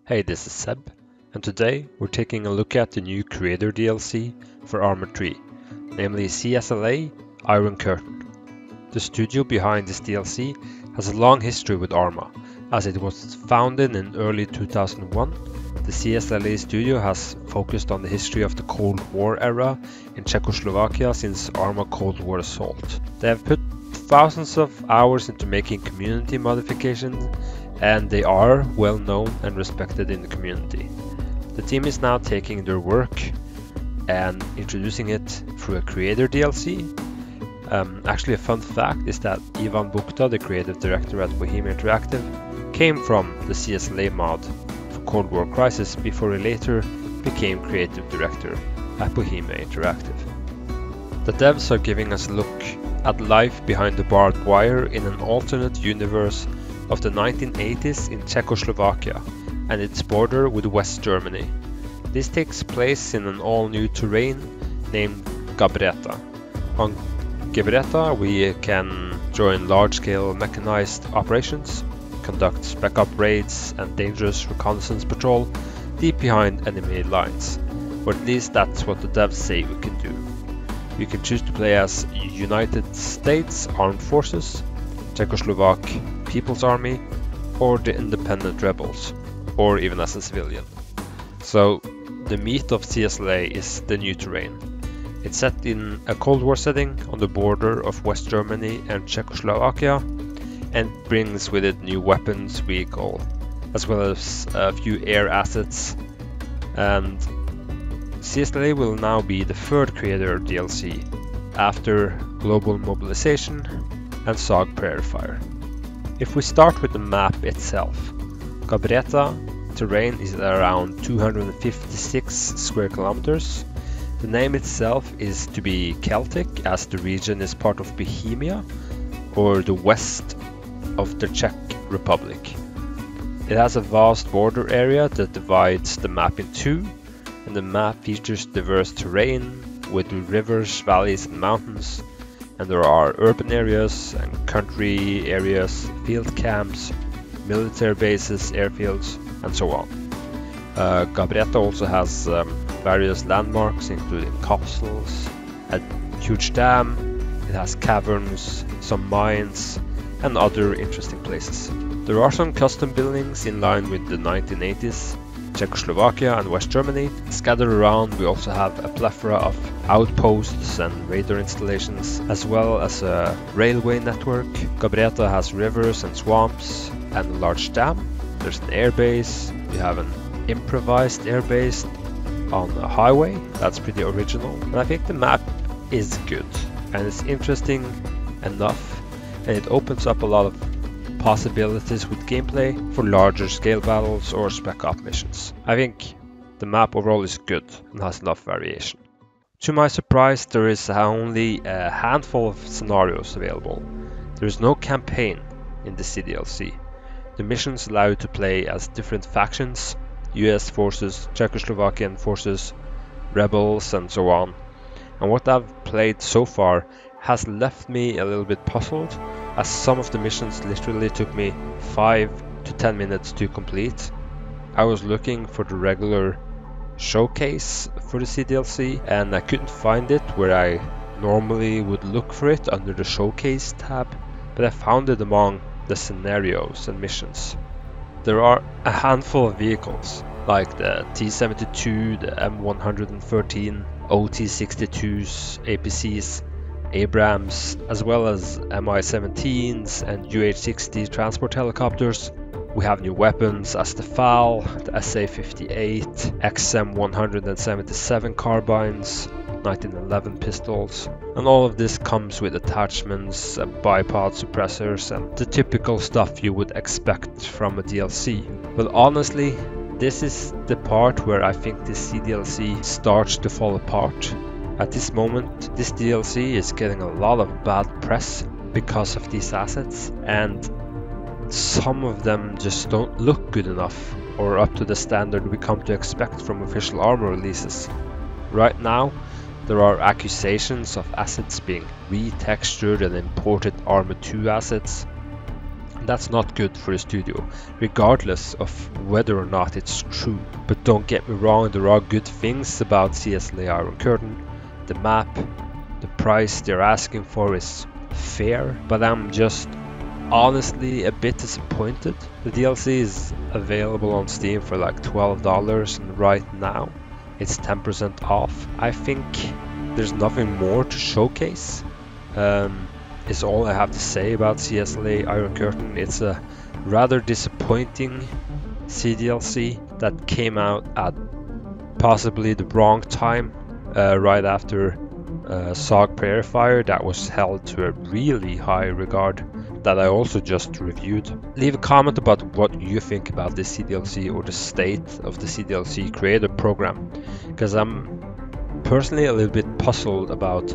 Hey, this is Seb, and today we're taking a look at the new Creator DLC for Arma 3, namely CSLA Iron Curtain. The studio behind this DLC has a long history with Arma, as it was founded in early 2001. The CSLA studio has focused on the history of the Cold War era in Czechoslovakia since Arma Cold War Assault. They have put thousands of hours into making community modifications, and they are well known and respected in the community. The team is now taking their work and introducing it through a Creator DLC. Actually, a fun fact is that Ivan Bukta, the creative director at Bohemia Interactive, came from the CSLA mod for Cold War Crisis before he later became creative director at Bohemia Interactive. The devs are giving us a look at life behind the barbed wire in an alternate universe of the 1980s in Czechoslovakia and its border with West Germany. This takes place in an all-new terrain named Gabreta. On Gabreta we can join large-scale mechanized operations, conduct spec-op raids and dangerous reconnaissance patrol deep behind enemy lines, or at least that's what the devs say we can do. You can choose to play as United States Armed Forces, Czechoslovak People's Army, or the Independent Rebels, or even as a civilian. So the meat of CSLA is the new terrain. It's set in a Cold War setting on the border of West Germany and Czechoslovakia, and brings with it new weapons, vehicle, as well as a few air assets. And CSLA will now be the third Creator DLC after Global Mobilization and SOG Prairie Fire. If we start with the map itself, Gabreta Terrain is around 256 square kilometers. The name itself is to be Celtic, as the region is part of Bohemia, or the west of the Czech Republic. It has a vast border area that divides the map in two, and the map features diverse terrain with rivers, valleys and mountains, and there are urban areas and country areas, field camps, military bases, airfields and so on. Gabreta also has various landmarks including castles, a huge dam, it has caverns, some mines and other interesting places. There are some custom buildings in line with the 1980s Czechoslovakia and West Germany. Scattered around we also have a plethora of outposts and radar installations, as well as a railway network. Gabreta has rivers and swamps and a large dam. There's an airbase. We have an improvised airbase on a highway. That's pretty original. And I think the map is good and it's interesting enough, and it opens up a lot of possibilities with gameplay for larger scale battles or spec op missions. I think the map overall is good and has enough variation. To my surprise, there is only a handful of scenarios available. There is no campaign in the CDLC. The missions allow you to play as different factions, US forces, Czechoslovakian forces, rebels and so on. And what I've played so far has left me a little bit puzzled, as some of the missions literally took me 5 to 10 minutes to complete. I was looking for the regular showcase for the CDLC and I couldn't find it where I normally would look for it under the showcase tab, but I found it among the scenarios and missions. There are a handful of vehicles like the T-72, the M113, OT-62s, APCs, Abrams, as well as Mi-17s and UH-60 transport helicopters. We have new weapons as the FAL, the SA-58, XM177 carbines, 1911 pistols, and all of this comes with attachments, bipod suppressors and the typical stuff you would expect from a DLC. But honestly, this is the part where I think this CDLC starts to fall apart. At this moment, this DLC is getting a lot of bad press because of these assets, and some of them just don't look good enough or up to the standard we come to expect from official Arma releases. Right now, there are accusations of assets being retextured and imported Arma 2 assets. that's not good for the studio, regardless of whether or not it's true. But don't get me wrong, there are good things about CSLA Iron Curtain. The map, the price they're asking for is fair, but I'm just honestly a bit disappointed. The DLC is available on Steam for like $12, and right now it's 10% off. I think there's nothing more to showcase. Is all I have to say about CSLA Iron Curtain. It's a rather disappointing CDLC that came out at possibly the wrong time, right after SOG Prairie Fire that was held to a really high regard that I also just reviewed. Leave a comment about what you think about this CDLC or the state of the CDLC creator program, because I'm personally a little bit puzzled about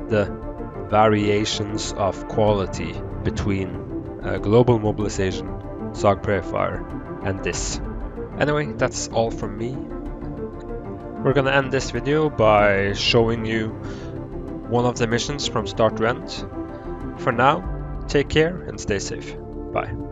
the variations of quality between Global Mobilization, SOG Prairie Fire, and this. Anyway, that's all from me. We're gonna end this video by showing you one of the missions from start to end. For now, take care and stay safe. Bye.